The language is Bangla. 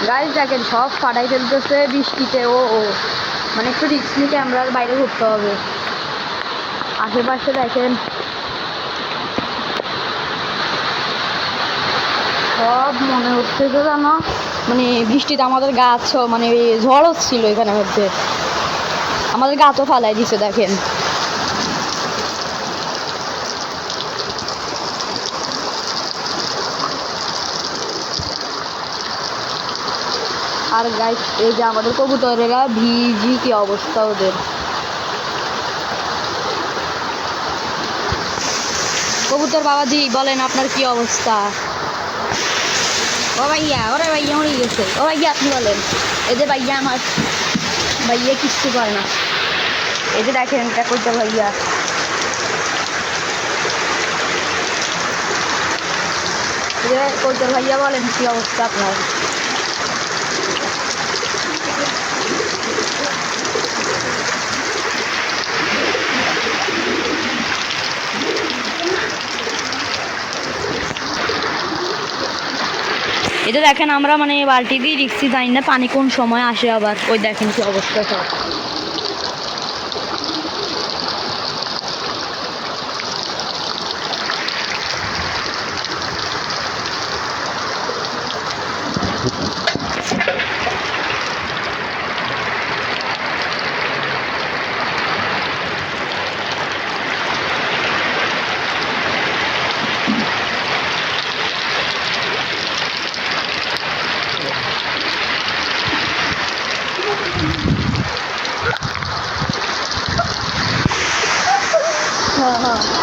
গাইস দেখেন সব ফাটাই ফেলতেছে বৃষ্টিতে। ও ও মানে একটু রিস্ক নিয়ে ক্যামেরার বাইরে ঘুরতে হবে। আশেপাশে দেখেন সব মনে হচ্ছে যে জানো মানে বৃষ্টিতে আমাদের গাছ মানে ঝড় হচ্ছিল এখানে মধ্যে, আমাদের গাছও ফালাই দিছে দেখেন। আর গাইস এই যে আমাদের কবুতরেরা ভিজি, কি অবস্থা ওদের। কবুতর বাবাজি বলেন আপনার কি অবস্থা? ও ভাইয়া, ওরে ভাইয়া মরে গেছে। ও ভাইয়া আপনি বলেন। এই যে ভাইয়া আমার ভাইয়া কিচ্ছু করে না। এই যে দেখেন এটা করতে ভাইয়া। এই যে করতে ভাইয়া বলেন কি অবস্থা আপনার? এটা দেখেন আমরা মানে বালতি দিয়ে রিক্সি জানি না পানি কোন সময় আসে, আবার ওই দেখেন কি অবস্থা সব। হ্যাঁ হ্যাঁ